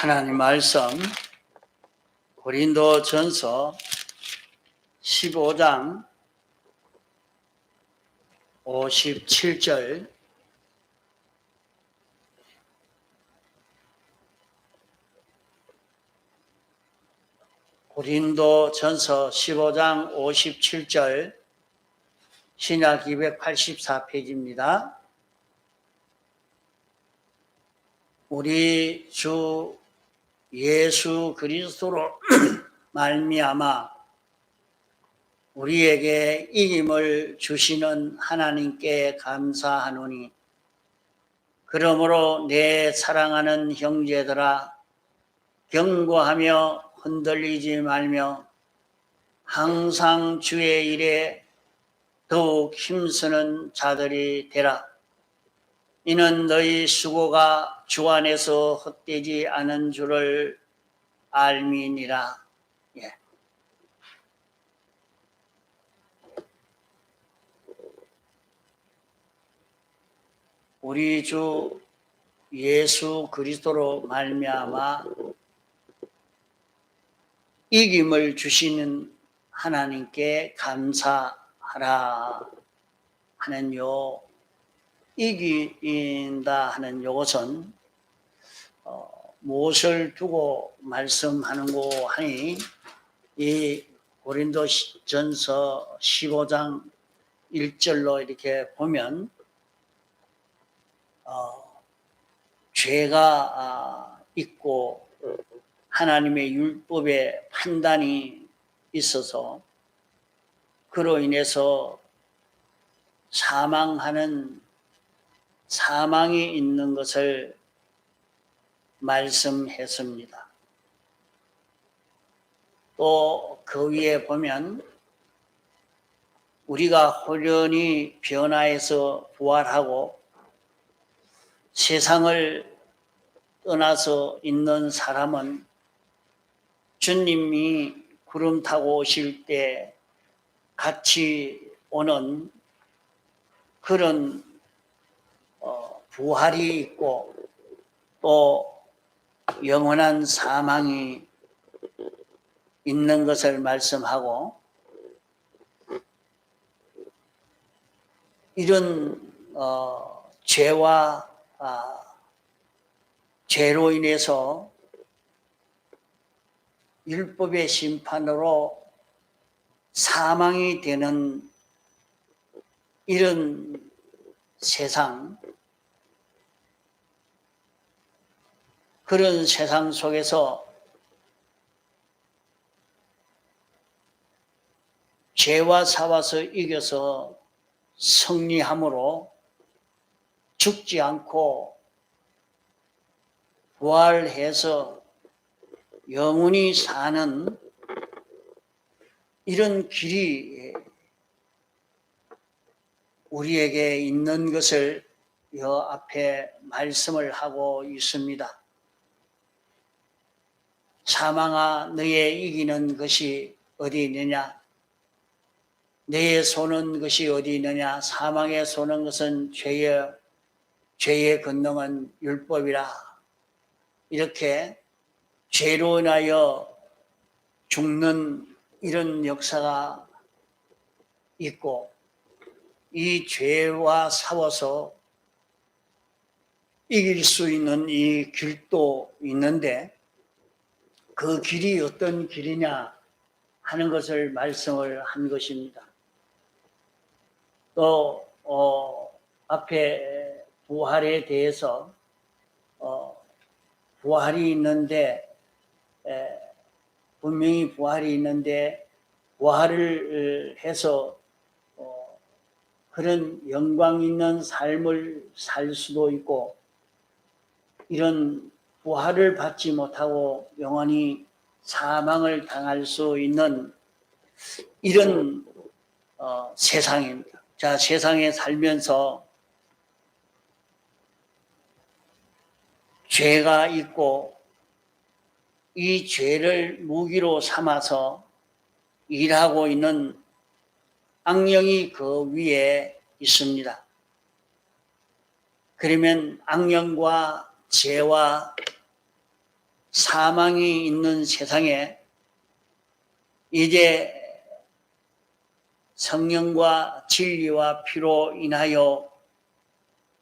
하나님 말씀 고린도전서 15장 57절 고린도전서 15장 57절 신약 284페이지입니다. 우리 주 예수 그리스도로 말미암아 우리에게 이김을 주시는 하나님께 감사하노니, 그러므로 내 사랑하는 형제들아, 경고하며 흔들리지 말며 항상 주의 일에 더욱 힘쓰는 자들이 되라. 이는 너희 수고가 주 안에서 헛되지 않은 줄을 알미니라. 예. 우리 주 예수 그리스도로 말미암아 이김을 주시는 하나님께 감사하라 하는 요 이긴다 하는 요것은 무엇을 두고 말씀하는고 하니, 이 고린도전서 15장 1절로 이렇게 보면 죄가 있고 하나님의 율법의 판단이 있어서 그로 인해서 사망이 있는 것을 말씀했습니다. 또 그 위에 보면 우리가 홀연히 변화해서 부활하고 세상을 떠나서 있는 사람은 주님이 구름 타고 오실 때 같이 오는 그런 부활이 있고 또 영원한 사망이 있는 것을 말씀하고, 이런 죄로 인해서 율법의 심판으로 사망이 되는 이런 세상, 그런 세상 속에서 죄와 싸워서 이겨서 승리함으로 죽지 않고 부활해서 영원히 사는 이런 길이 우리에게 있는 것을 여 앞에 말씀을 하고 있습니다. 사망아, 너의 이기는 것이 어디 있느냐? 너의 쏘는 것이 어디 있느냐? 사망에 쏘는 것은 죄의 권능은 율법이라. 이렇게 죄로 인하여 죽는 이런 역사가 있고, 이 죄와 싸워서 이길 수 있는 이 길도 있는데, 그 길이 어떤 길이냐 하는 것을 말씀을 한 것입니다. 또 앞에 부활에 대해서 부활이 있는데, 분명히 부활이 있는데 부활을 해서 그런 영광 있는 삶을 살 수도 있고, 이런 부활을 받지 못하고 영원히 사망을 당할 수 있는 이런 세상입니다. 자, 세상에 살면서 죄가 있고 이 죄를 무기로 삼아서 일하고 있는 악령이 그 위에 있습니다. 그러면 악령과 죄와 사망이 있는 세상에 이제 성령과 진리와 피로 인하여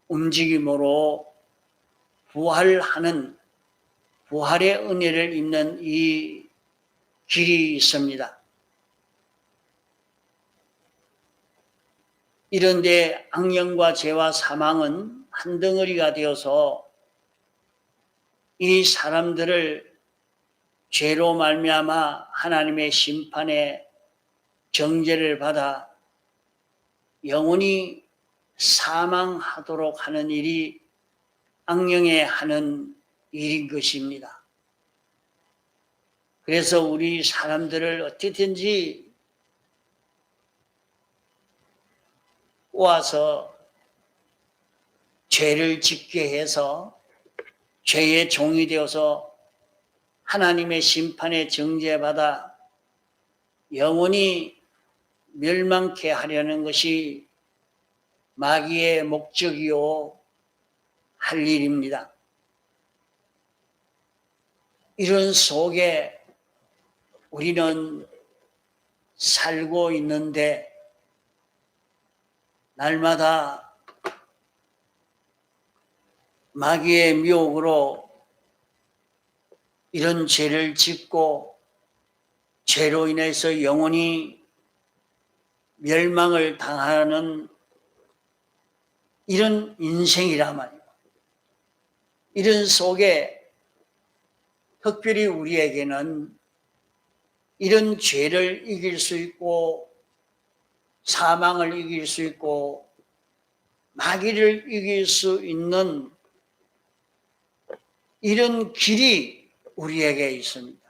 움직임으로 부활하는 부활의 은혜를 입는 이 길이 있습니다. 이런데 악령과 죄와 사망은 한 덩어리가 되어서 이 사람들을 죄로 말미암아 하나님의 심판의 정죄를 받아 영원히 사망하도록 하는 일이 악령의 하는 일인 것입니다. 그래서 우리 사람들을 어떻게든지 꼬아서 죄를 짓게 해서 죄의 종이 되어서 하나님의 심판에 정죄받아 영원히 멸망케 하려는 것이 마귀의 목적이요 할 일입니다. 이런 속에 우리는 살고 있는데 날마다 마귀의 미혹으로 이런 죄를 짓고 죄로 인해서 영원히 멸망을 당하는 이런 인생이란 말이에요. 이런 속에 특별히 우리에게는 이런 죄를 이길 수 있고 사망을 이길 수 있고 마귀를 이길 수 있는 이런 길이 우리에게 있습니다.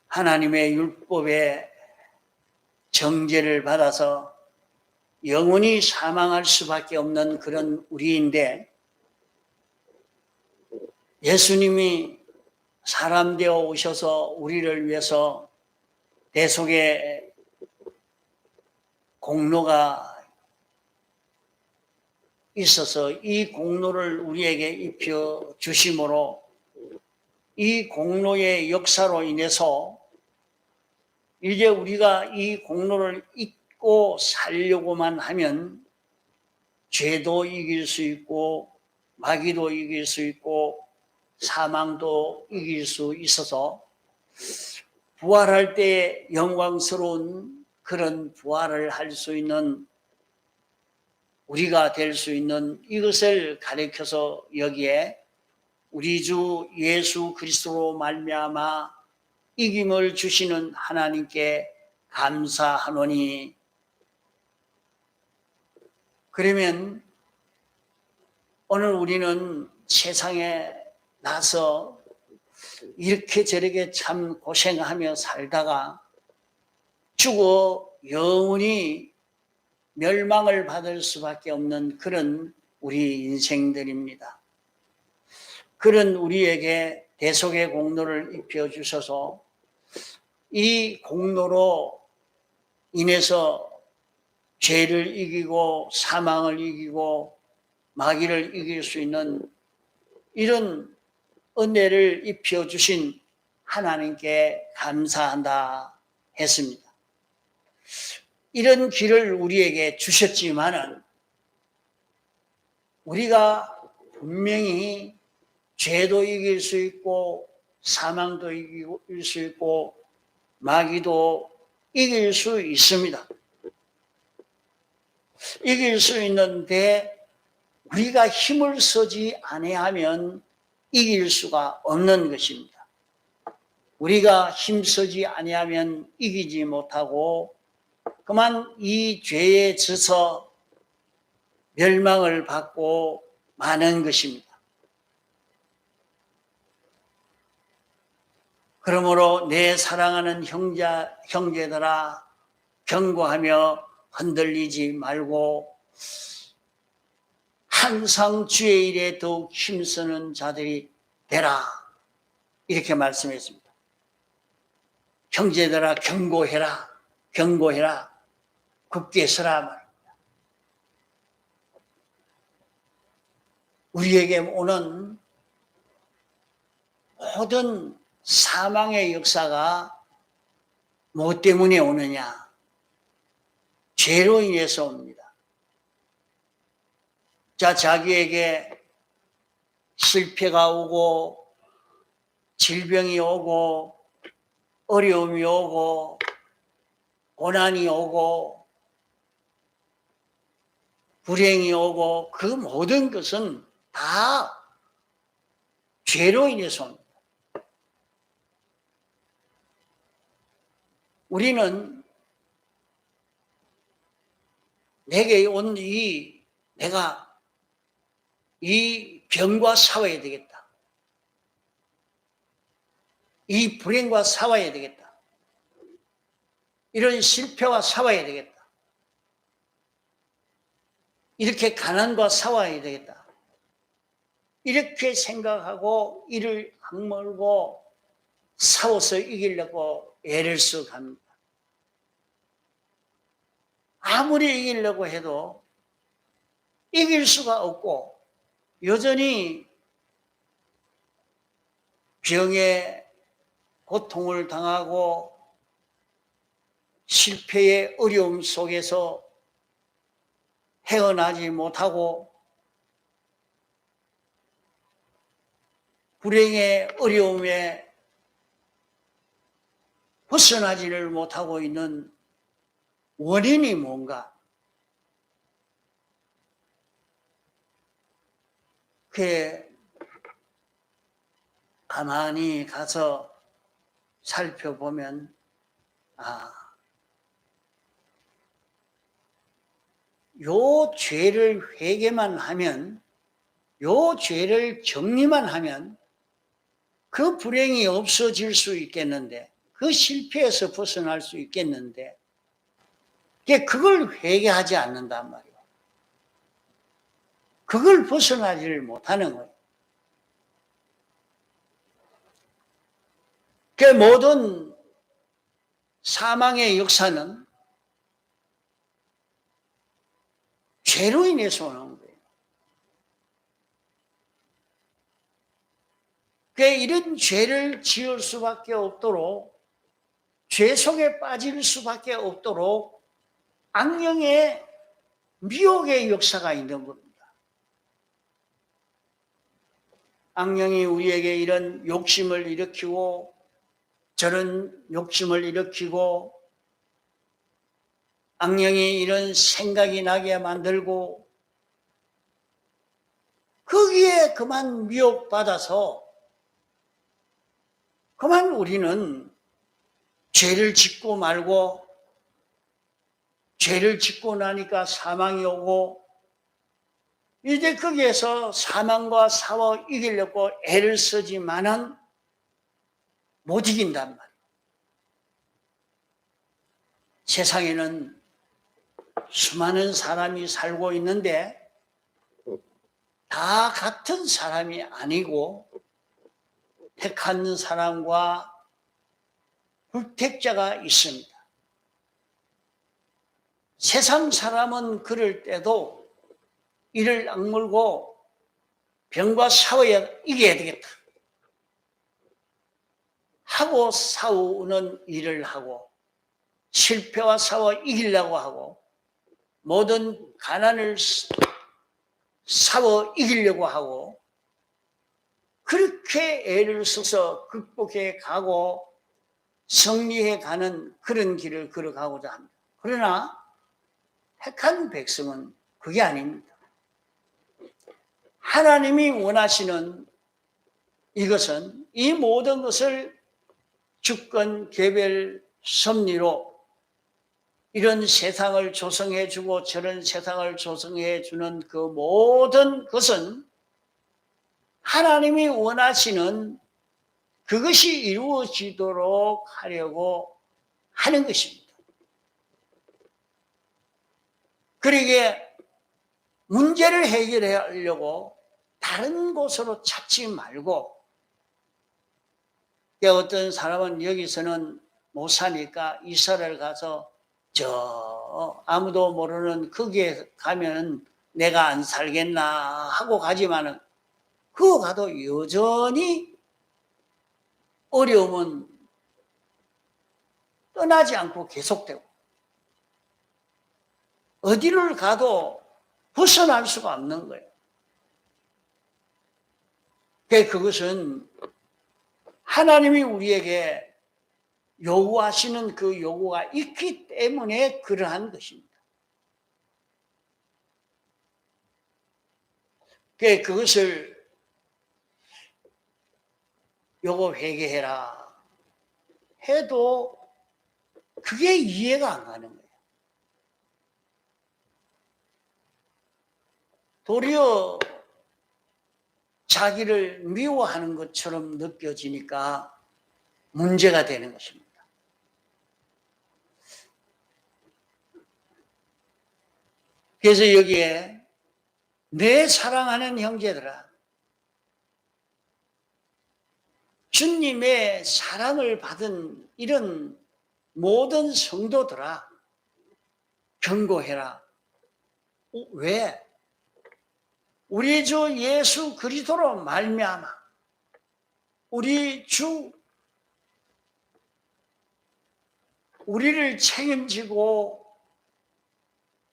하나님의 율법의 정죄를 받아서 영원히 사망할 수밖에 없는 그런 우리인데 예수님이 사람 되어 오셔서 우리를 위해서 대속의 공로가 있어서 이 공로를 우리에게 입혀 주심으로 이 공로의 역사로 인해서 이제 우리가 이 공로를 잊고 살려고만 하면 죄도 이길 수 있고 마귀도 이길 수 있고 사망도 이길 수 있어서 부활할 때 영광스러운 그런 부활을 할 수 있는 우리가 될 수 있는 이것을 가리켜서 여기에 우리 주 예수 그리스도로 말미암아 이김을 주시는 하나님께 감사하노니. 그러면 오늘 우리는 세상에 나서 이렇게 저렇게 참 고생하며 살다가 죽어 영원히 멸망을 받을 수밖에 없는 그런 우리 인생들입니다. 그런 우리에게 대속의 공로를 입혀주셔서 이 공로로 인해서 죄를 이기고 사망을 이기고 마귀를 이길 수 있는 이런 은혜를 입혀주신 하나님께 감사한다 했습니다. 이런 길을 우리에게 주셨지만은 우리가 분명히 죄도 이길 수 있고 사망도 이길 수 있고 마귀도 이길 수 있습니다. 이길 수 있는데 우리가 힘을 쓰지 아니하면 이길 수가 없는 것입니다. 우리가 힘쓰지 아니하면 이기지 못하고 그만 이 죄에 져서 멸망을 받고 마는 것입니다. 그러므로 내 사랑하는 형제들아 경고하며 흔들리지 말고 항상 주의 일에 더욱 힘쓰는 자들이 되라 이렇게 말씀했습니다. 형제들아 경고해라, 경고해라, 굳게 서라 말입니다. 우리에게 오는 모든 사망의 역사가 무엇 때문에 오느냐? 죄로 인해서 옵니다. 자, 자기에게 실패가 오고 질병이 오고 어려움이 오고 고난이 오고 불행이 오고 그 모든 것은 다 죄로 인해서 옵니다. 우리는 내게 온 내가 이 병과 싸워야 되겠다. 이 불행과 싸워야 되겠다. 이런 실패와 싸워야 되겠다. 이렇게 가난과 싸워야 되겠다. 이렇게 생각하고 이를 악물고 싸워서 이기려고 애를 써갑니다. 아무리 이기려고 해도 이길 수가 없고 여전히 병에 고통을 당하고 실패의 어려움 속에서 헤어나지 못하고 불행의 어려움에 벗어나지를 못하고 있는 원인이 뭔가? 그게 가만히 가서 살펴보면 요 죄를 회개만 하면, 요 죄를 정리만 하면 그 불행이 없어질 수 있겠는데, 그 실패에서 벗어날 수 있겠는데 그걸 회개하지 않는단 말이에요. 그걸 벗어나지를 못하는 거예요. 그 모든 사망의 역사는 죄로 인해서 오는 거예요. 이런 죄를 지을 수밖에 없도록, 죄 속에 빠질 수밖에 없도록 악령의 미혹의 역사가 있는 겁니다. 악령이 우리에게 이런 욕심을 일으키고 저런 욕심을 일으키고 악령이 이런 생각이 나게 만들고 거기에 그만 미혹받아서 그만 우리는 죄를 짓고 말고 죄를 짓고 나니까 사망이 오고 이제 거기에서 사망과 싸워 이기려고 애를 쓰지만은 못 이긴단 말이에요. 세상에는 수많은 사람이 살고 있는데 다 같은 사람이 아니고 택한 사람과 불택자가 있습니다. 세상 사람은 그럴 때도 이를 악물고 병과 싸워야 이겨야 되겠다 하고 싸우는 일을 하고 실패와 싸워 이기려고 하고 모든 가난을 싸워 이기려고 하고 그렇게 애를 써서 극복해 가고 승리해 가는 그런 길을 걸어가고자 합니다. 그러나 택한 백성은 그게 아닙니다. 하나님이 원하시는 이것은 이 모든 것을 주권, 개별, 섭리로 이런 세상을 조성해 주고 저런 세상을 조성해 주는 그 모든 것은 하나님이 원하시는 그것이 이루어지도록 하려고 하는 것입니다. 그러기에 문제를 해결하려고 다른 곳으로 찾지 말고 어떤 사람은 여기서는 못 사니까 이스라엘 가서 저 아무도 모르는 거기에 가면 내가 안 살겠나 하고 가지만은 그거 가도 여전히 어려움은 떠나지 않고 계속되고 어디를 가도 벗어날 수가 없는 거예요. 그것은 하나님이 우리에게 요구하시는 그 요구가 있기 때문에 그러한 것입니다. 그것을 요거 회개해라 해도 그게 이해가 안 가는 거예요. 도리어 자기를 미워하는 것처럼 느껴지니까 문제가 되는 것입니다. 그래서 여기에 내 사랑하는 형제들아, 주님의 사랑을 받은 이런 모든 성도들아, 경고해라. 왜? 우리 주 예수 그리스도로 말미암아 우리 주 우리를 책임지고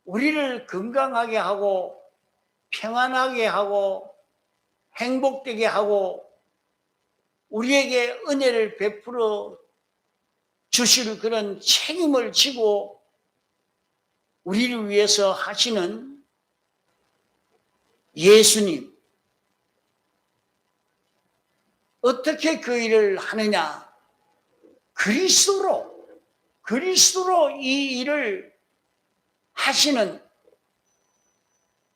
우리를 건강하게 하고 평안하게 하고 행복되게 하고 우리에게 은혜를 베풀어 주실 그런 책임을 지고 우리를 위해서 하시는 예수님, 어떻게 그 일을 하느냐? 그리스도로 이 일을 하시는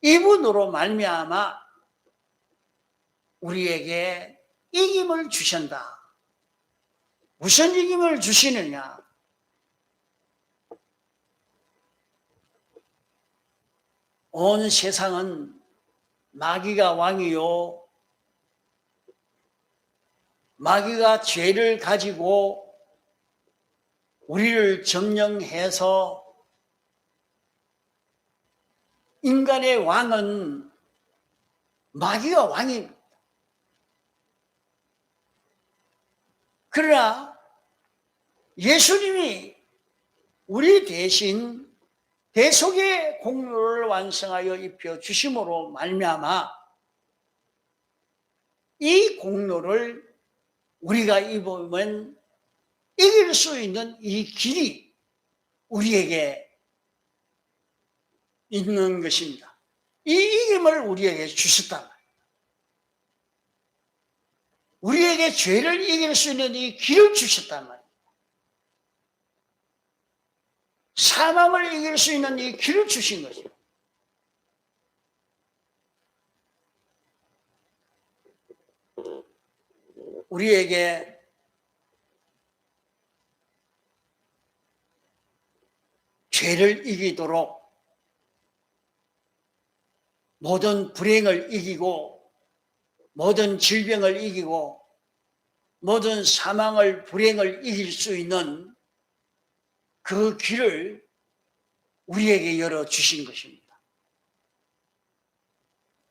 이분으로 말미암아 우리에게 이김을 주신다. 무슨 이김을 주시느냐? 온 세상은 마귀가 왕이요, 마귀가 죄를 가지고 우리를 점령해서 인간의 왕은 마귀가 왕입니다. 그러나 예수님이 우리 대신 대속의 공로를 완성하여 입혀 주심으로 말미암아 이 공로를 우리가 입으면 이길 수 있는 이 길이 우리에게 있는 것입니다. 이 이김을 우리에게 주셨단 말이에요. 우리에게 죄를 이길 수 있는 이 길을 주셨단 말이에요. 사망을 이길 수 있는 이 길을 주신 거죠. 우리에게 죄를 이기도록 모든 불행을 이기고 모든 질병을 이기고 모든 사망을 불행을 이길 수 있는 그 길을 우리에게 열어주신 것입니다.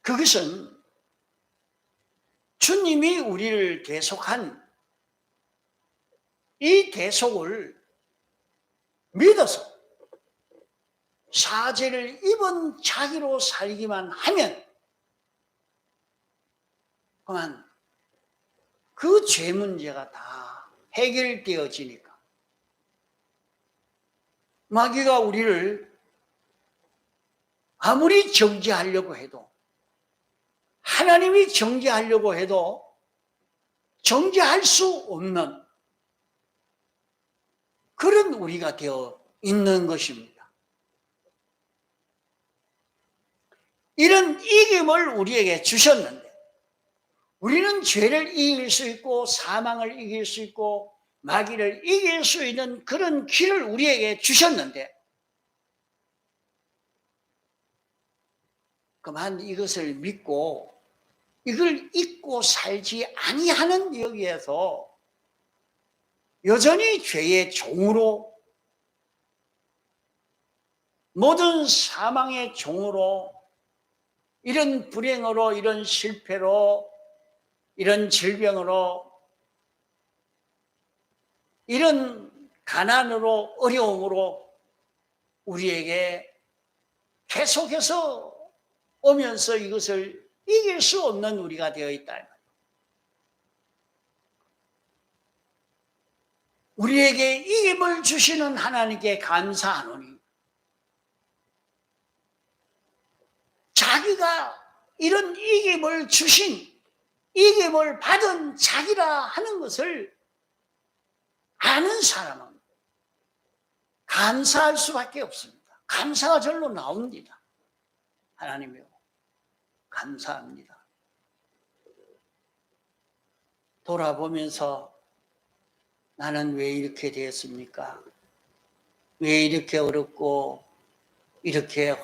그것은 주님이 우리를 대속한 이 대속을 믿어서 사죄를 입은 자기로 살기만 하면 그만 그 죄 문제가 다 해결되어지니까 마귀가 우리를 아무리 정죄하려고 해도 하나님이 정죄하려고 해도 정죄할 수 없는 그런 우리가 되어 있는 것입니다. 이런 이김을 우리에게 주셨는데 우리는 죄를 이길 수 있고 사망을 이길 수 있고 마귀를 이길 수 있는 그런 길을 우리에게 주셨는데 그만 이것을 믿고 이걸 잊고 살지 아니하는 여기에서 여전히 죄의 종으로 모든 사망의 종으로 이런 불행으로, 이런 실패로, 이런 질병으로, 이런 가난으로, 어려움으로 우리에게 계속해서 오면서 이것을 이길 수 없는 우리가 되어 있다. 우리에게 이김을 주시는 하나님께 감사하노니 자기가 이런 이김을 주신, 이김을 받은 자기라 하는 것을 아는 사람은 감사할 수밖에 없습니다. 감사가 절로 나옵니다. 하나님이요, 감사합니다. 돌아보면서 나는 왜 이렇게 되었습니까? 왜 이렇게 어렵고 이렇게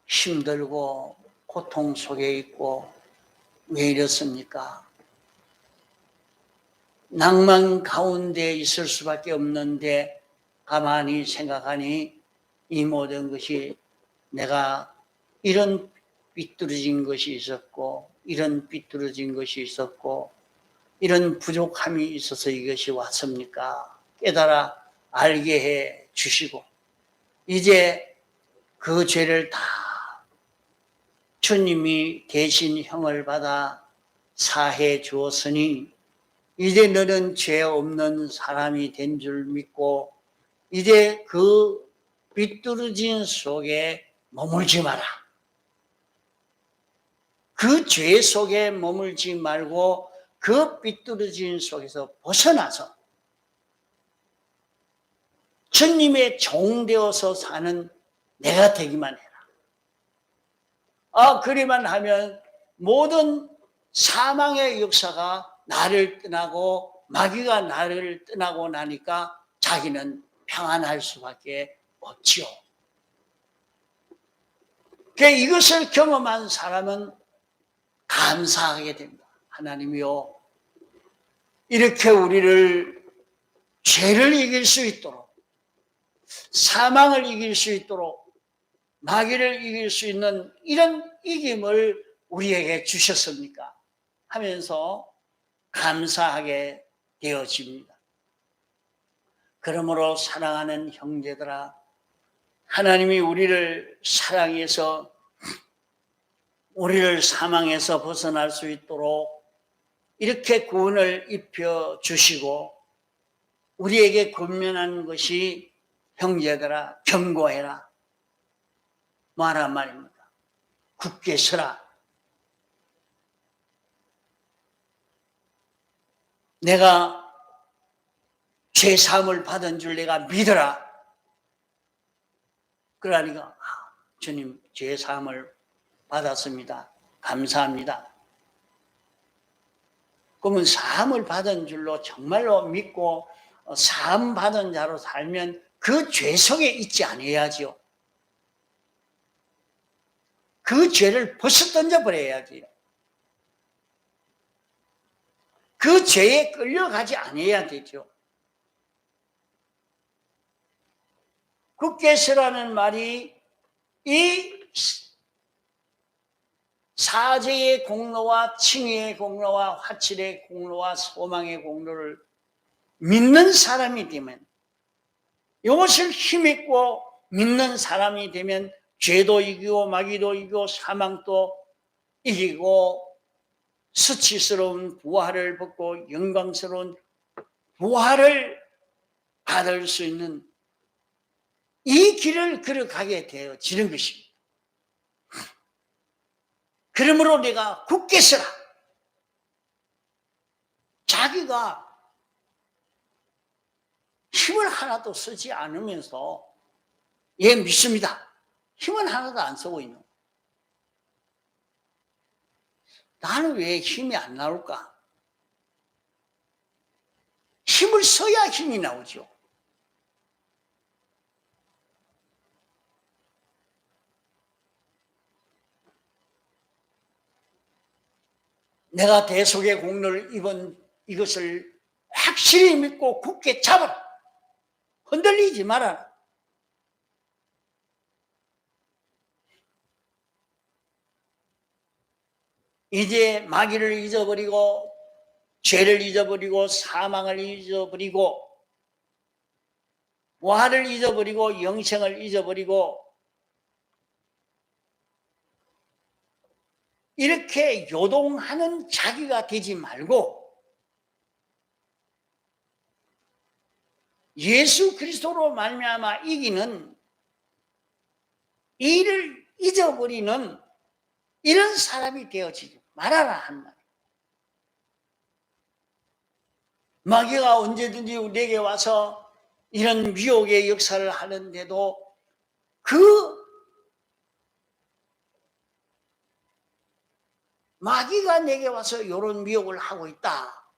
힘들고 고통 속에 있고 왜 이렇습니까? 낭만 가운데 있을 수밖에 없는데 가만히 생각하니 이 모든 것이 내가 이런 삐뚤어진 것이 있었고 이런 삐뚤어진 것이 있었고 이런 부족함이 있어서 이것이 왔습니까? 깨달아 알게 해 주시고 이제 그 죄를 다 주님이 대신 형을 받아 사해 주었으니 이제 너는 죄 없는 사람이 된 줄 믿고 이제 그 삐뚤어진 속에 머물지 마라. 그 죄 속에 머물지 말고 그 삐뚤어진 속에서 벗어나서 주님의 종 되어서 사는 내가 되기만 해라. 그리만 하면 모든 사망의 역사가 나를 떠나고 마귀가 나를 떠나고 나니까 자기는 평안할 수밖에 없지요. 이것을 경험한 사람은 감사하게 됩니다. 하나님이요, 이렇게 우리를 죄를 이길 수 있도록 사망을 이길 수 있도록 마귀를 이길 수 있는 이런 이김을 우리에게 주셨습니까? 하면서 감사하게 되어집니다. 그러므로 사랑하는 형제들아, 하나님이 우리를 사랑해서 우리를 사망에서 벗어날 수 있도록 이렇게 구원을 입혀 주시고 우리에게 권면한 것이 형제들아 경고해라 뭐하란 말입니까? 굳게 서라. 내가 죄사함을 받은 줄 내가 믿어라. 그러니까 주님 죄사함을 받았습니다. 감사합니다. 그러면 사함을 받은 줄로 정말로 믿고 사함 받은 자로 살면 그 죄 속에 있지 않아야지요. 그 죄를 벗어 던져버려야지요. 그 죄에 끌려가지 않아야 되죠. 굳게 서라는 말이 이 사죄의 공로와 칭의의 공로와 화칠의 공로와 소망의 공로를 믿는 사람이 되면 이것을 힘있고 믿는 사람이 되면 죄도 이기고 마귀도 이기고 사망도 이기고 수치스러운 부활을 받고 영광스러운 부활을 받을 수 있는 이 길을 걸어가게 되어지는 것입니다. 그러므로 내가 굳게 서라. 자기가 힘을 하나도 쓰지 않으면서 믿습니다. 힘은 하나도 안 쓰고 있는 거예요. 나는 왜 힘이 안 나올까? 힘을 써야 힘이 나오죠. 내가 대속의 공로를 입은 이것을 확실히 믿고 굳게 잡아라. 흔들리지 말아라. 이제 마귀를 잊어버리고 죄를 잊어버리고 사망을 잊어버리고 부활을 잊어버리고 영생을 잊어버리고 이렇게 요동하는 자기가 되지 말고 예수 그리스도로 말미암아 이기는 이를 잊어버리는 이런 사람이 되어지지 말아라 한 말. 마귀가 언제든지 내게 와서 이런 미혹의 역사를 하는데도 그 마귀가 내게 와서 이런 미혹을 하고 있다.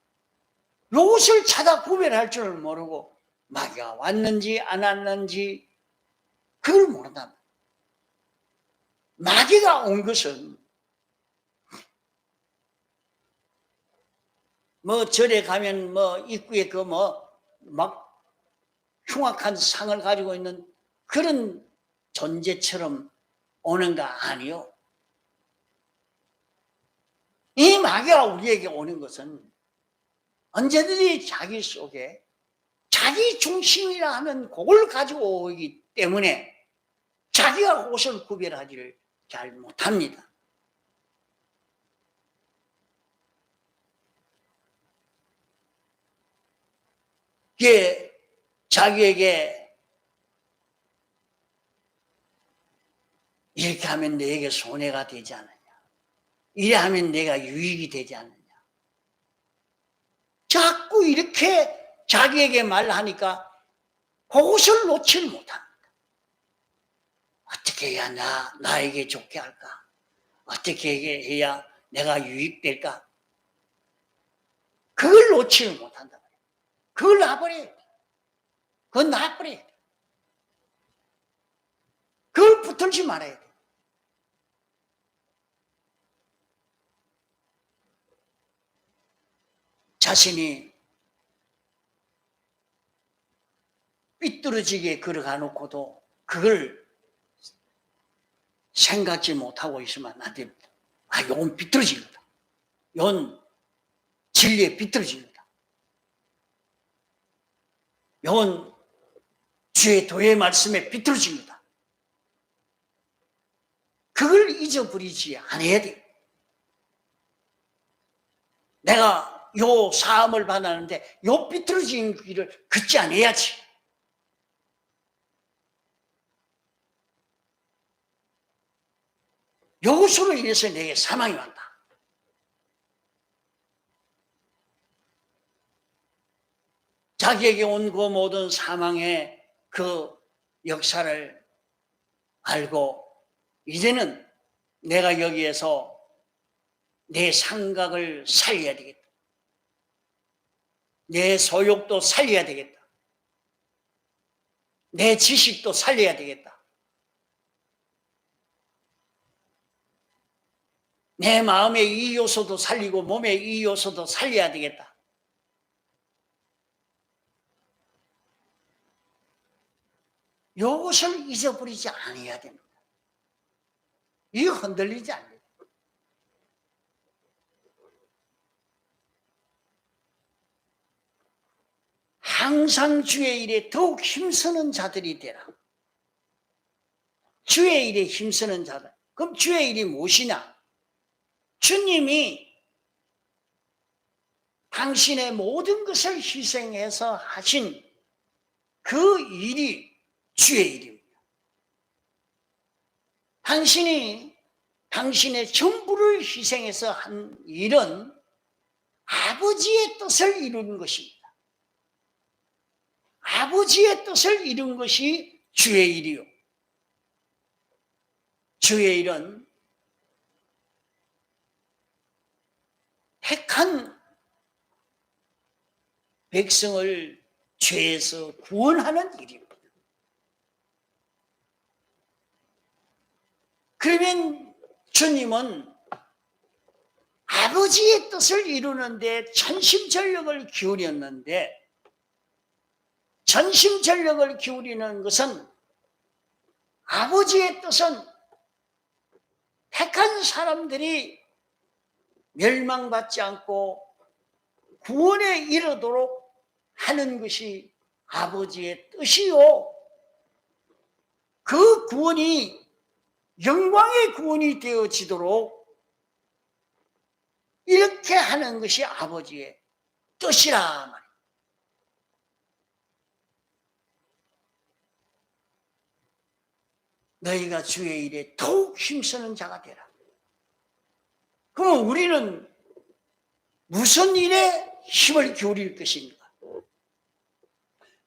이것을 찾아 구별할 줄 모르고 마귀가 왔는지 안 왔는지 그걸 모른다. 마귀가 온 것은 뭐 절에 가면 뭐 입구에 그 뭐 막 흉악한 상을 가지고 있는 그런 존재처럼 오는가 아니요. 이 마귀가 우리에게 오는 것은 언제든지 자기 속에 자기 중심이라 하는 그걸 가지고 오기 때문에 자기가 그것을 구별하지를 잘 못합니다. 이게 자기에게 이렇게 하면 내게 손해가 되지 않느냐, 이래 하면 내가 유익이 되지 않느냐, 자꾸 이렇게 자기에게 말하니까 그것을 놓지 못합니다. 어떻게 해야 나에게 좋게 할까? 어떻게 해야 내가 유익될까? 그걸 놓지 못한다. 그걸 놔버려야 돼. 그건 놔버려야 돼. 그걸 붙들지 말아야 돼. 자신이 삐뚤어지게 걸어가 놓고도 그걸 생각지 못하고 있으면 안 됩니다. 아, 이건 삐뚤어진 거다. 이건 진리에 삐뚤어진 거다. 이건 주의 도의 말씀에 삐뚤어진 거다. 그걸 잊어버리지 않아야 돼. 내가 요 사함을 받았는데 요 삐뚤어진 길을 걷지 않아야지. 요것으로 인해서 내게 사망이 왔다. 자기에게 온 그 모든 사망의 그 역사를 알고 이제는 내가 여기에서 내 생각을 살려야 되겠다. 내 소욕도 살려야 되겠다. 내 지식도 살려야 되겠다. 내 마음의 이 요소도 살리고 몸의 이 요소도 살려야 되겠다. 이것을 잊어버리지 않아야 됩니다. 이거 흔들리지 않아요. 항상 주의 일에 더욱 힘쓰는 자들이 되라. 주의 일에 힘쓰는 자들. 그럼 주의 일이 무엇이냐? 주님이 당신의 모든 것을 희생해서 하신 그 일이 주의 일입니다. 당신이 당신의 전부를 희생해서 한 일은 아버지의 뜻을 이루는 것입니다. 아버지의 뜻을 이룬 것이 주의 일이요. 주의 일은 택한 백성을 죄에서 구원하는 일입니다. 그러면 주님은 아버지의 뜻을 이루는데 전심전력을 기울였는데, 전심전력을 기울이는 것은 아버지의 뜻은 택한 사람들이 멸망받지 않고 구원에 이르도록 하는 것이 아버지의 뜻이요. 그 구원이 영광의 구원이 되어지도록 이렇게 하는 것이 아버지의 뜻이라 말이에요. 너희가 주의 일에 더욱 힘쓰는 자가 되라. 그럼 우리는 무슨 일에 힘을 기울일 것입니까?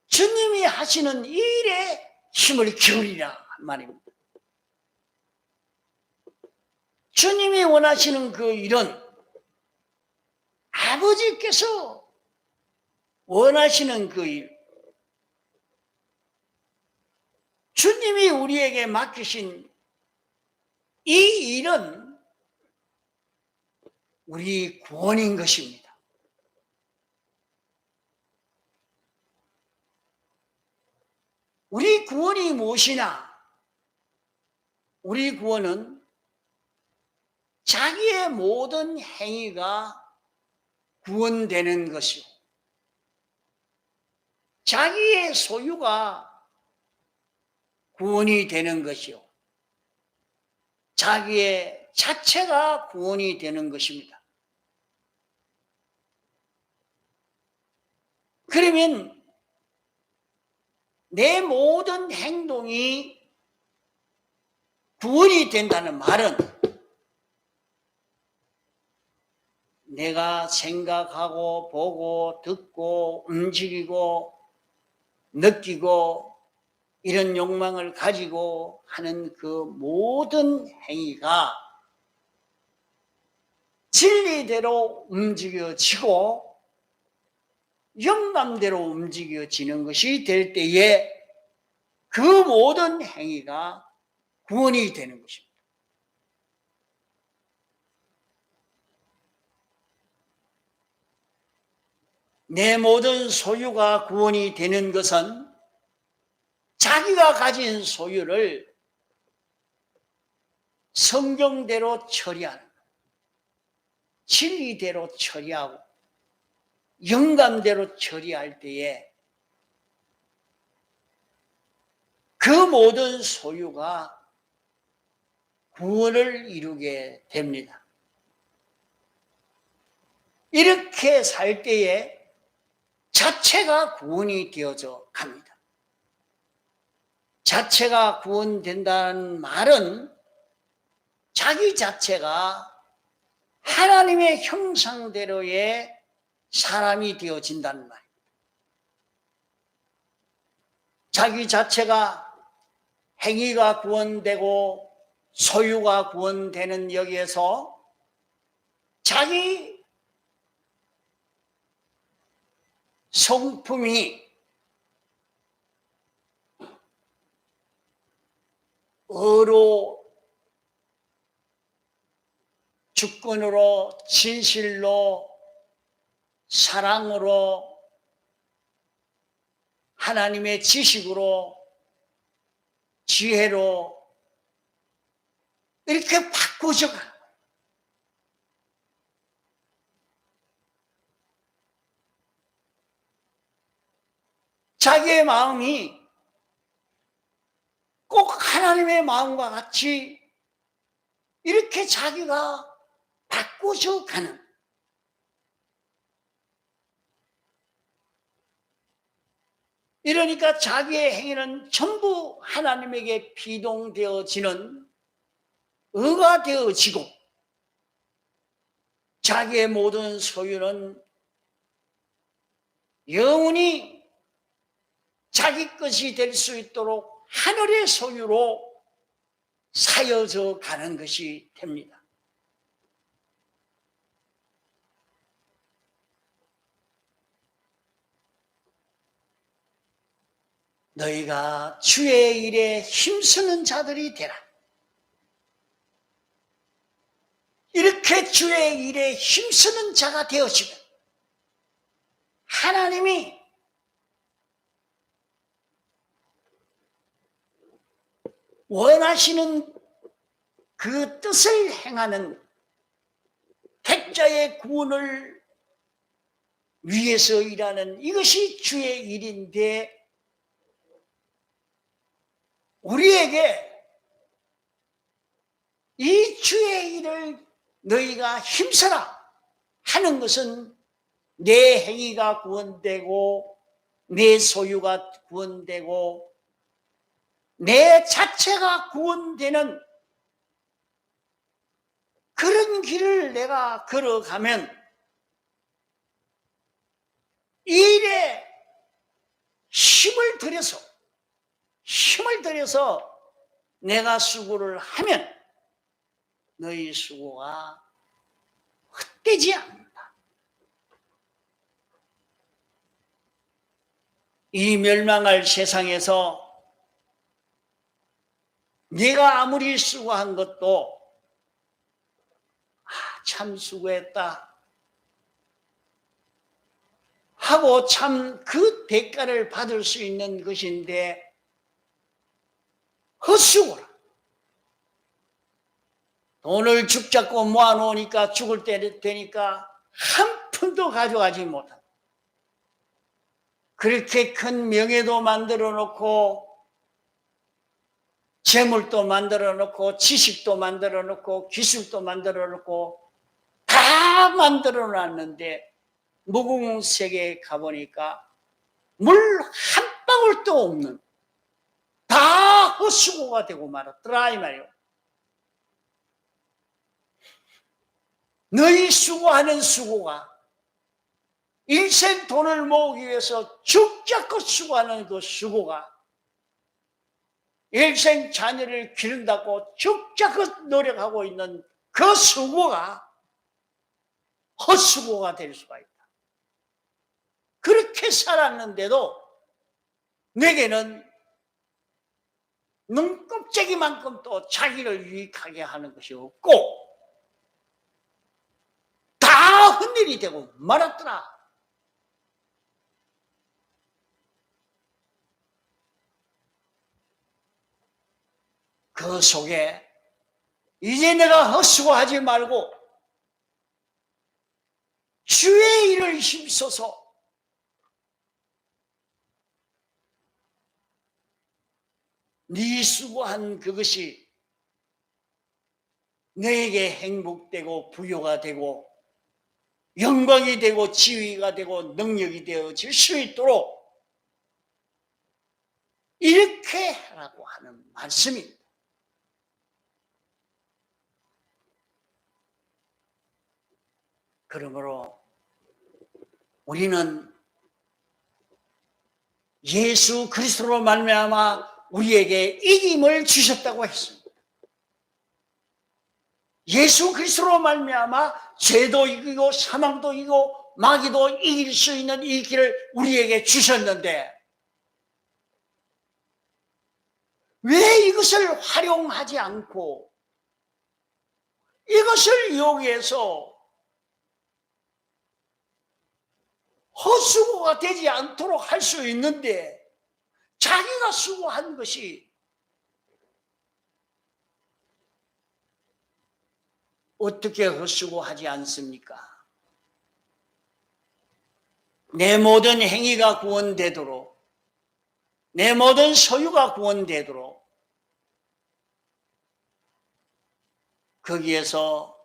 주님이 하시는 이 일에 힘을 기울이라 말입니다. 주님이 원하시는 그 일은 아버지께서 원하시는 그 일, 주님이 우리에게 맡기신 이 일은 우리 구원인 것입니다. 우리 구원이 무엇이냐? 우리 구원은 자기의 모든 행위가 구원되는 것이요, 자기의 소유가 구원이 되는 것이요, 자기의 자체가 구원이 되는 것입니다. 그러면 내 모든 행동이 구원이 된다는 말은 내가 생각하고 보고 듣고 움직이고 느끼고 이런 욕망을 가지고 하는 그 모든 행위가 진리대로 움직여지고 영감대로 움직여지는 것이 될 때에 그 모든 행위가 구원이 되는 것입니다. 내 모든 소유가 구원이 되는 것은 자기가 가진 소유를 성경대로 처리하는, 진리대로 처리하고 영감대로 처리할 때에 그 모든 소유가 구원을 이루게 됩니다. 이렇게 살 때에 자체가 구원이 되어져 갑니다. 자체가 구원된다는 말은 자기 자체가 하나님의 형상대로의 사람이 되어진다는 말입니다. 자기 자체가 행위가 구원되고 소유가 구원되는 여기에서 자기 성품이 의로, 주권으로, 진실로, 사랑으로, 하나님의 지식으로, 지혜로 이렇게 바꾸어져 가는 거예요. 자기의 마음이 꼭 하나님의 마음과 같이 이렇게 자기가 바꾸어져 가는, 이러니까 자기의 행위는 전부 하나님에게 비동되어지는 의가 되어지고 자기의 모든 소유는 영원히 자기 것이 될 수 있도록 하늘의 소유로 사여져 가는 것이 됩니다. 너희가 주의 일에 힘쓰는 자들이 되라. 이렇게 주의 일에 힘쓰는 자가 되어지면 하나님이 원하시는 그 뜻을 행하는 자의 구원을 위해서 일하는 이것이 주의 일인데, 우리에게 이 주의 일을 너희가 힘써라 하는 것은 내 행위가 구원되고 내 소유가 구원되고 내 자체가 구원되는 그런 길을 내가 걸어가면 이 일에 힘을 들여서 내가 수고를 하면 너희 수고가 헛되지 않는다. 이 멸망할 세상에서 네가 아무리 수고한 것도 참 수고했다 하고 참 그 대가를 받을 수 있는 것인데 헛수고라. 돈을 죽잡고 모아놓으니까 죽을 때 되니까 한 푼도 가져가지 못한다. 그렇게 큰 명예도 만들어 놓고 재물도 만들어 놓고 지식도 만들어 놓고 기술도 만들어 놓고 다 만들어 놨는데 무궁세계에 가보니까 물 한 방울도 없는 다 헛수고가 되고 말았더라 이 말이요. 너희 수고하는 수고가 일생 돈을 모으기 위해서 죽자껏 수고하는 그 수고가 일생 자녀를 기른다고 죽자껏 노력하고 있는 그 수고가 헛수고가 될 수가 있다. 그렇게 살았는데도 내게는 눈껍데기만큼 또 자기를 유익하게 하는 것이 없고 다 헛일이 되고 말았더라. 그 속에 이제 내가 헛수고하지 말고 주의 일을 힘써서 네 수고한 그것이 너에게 행복되고 부여가 되고 영광이 되고 지위가 되고 능력이 되어질 수 있도록 이렇게 하라고 하는 말씀입니다. 그러므로 우리는 예수 그리스도로 말미암아 우리에게 이김을 주셨다고 했습니다. 예수 그리스도로 말미암아 죄도 이기고 사망도 이기고 마귀도 이길 수 있는 이 길을 우리에게 주셨는데 왜 이것을 활용하지 않고 이것을 이용해서 헛수고가 되지 않도록 할 수 있는데 자기가 수고한 것이 어떻게 헛수고하지 않습니까? 내 모든 행위가 구원되도록 내 모든 소유가 구원되도록 거기에서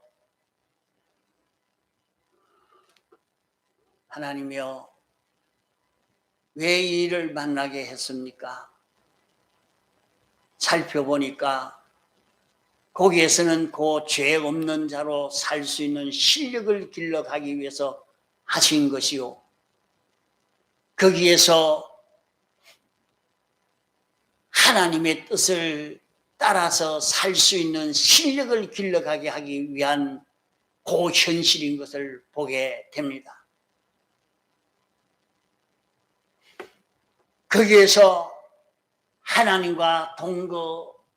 하나님이여 왜 이 일을 만나게 했습니까? 살펴보니까 거기에서는 그 죄 없는 자로 살 수 있는 실력을 길러가기 위해서 하신 것이요. 거기에서 하나님의 뜻을 따라서 살 수 있는 실력을 길러가게 하기 위한 그 현실인 것을 보게 됩니다. 거기에서 하나님과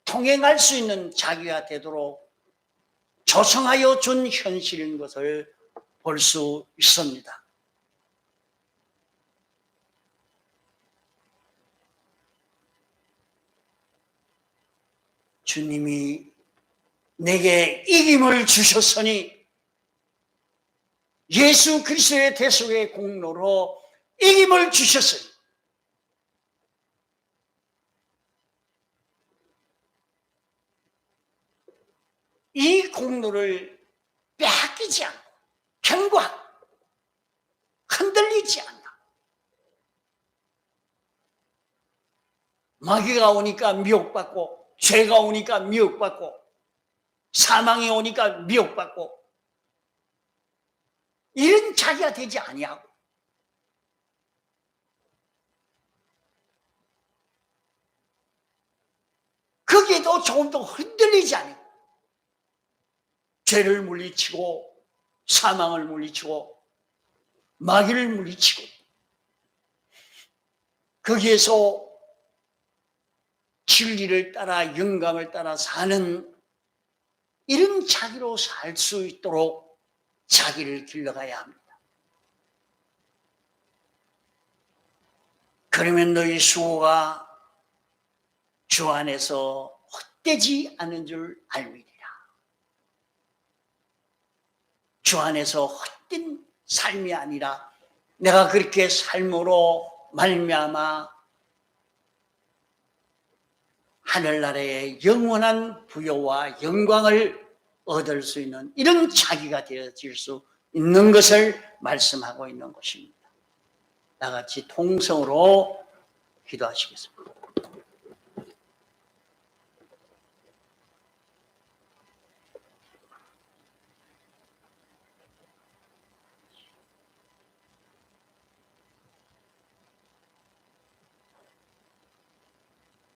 통행할 수 있는 자기가 되도록 조성하여 준 현실인 것을 볼 수 있습니다. 주님이 내게 이김을 주셨으니 예수 그리스도의 대속의 공로로 이김을 주셨어요. 이 공로를 빼앗기지 않고 견고하고 흔들리지 않고, 마귀가 오니까 미혹받고, 죄가 오니까 미혹받고, 사망이 오니까 미혹받고, 이런 자기가 되지 아니하고, 거기에도 조금도 흔들리지 않고, 죄를 물리치고 사망을 물리치고 마귀를 물리치고, 거기에서 진리를 따라 영감을 따라 사는 이런 자기로 살 수 있도록 자기를 길러가야 합니다. 그러면 너희 수고가 주 안에서 헛되지 않은 줄 알미리라. 주 안에서 헛된 삶이 아니라 내가 그렇게 삶으로 말미암아 하늘나라의 영원한 부여와 영광을 얻을 수 있는 이런 자기가 되어질 수 있는 것을 말씀하고 있는 것입니다. 나같이 통성으로 기도하시겠습니다.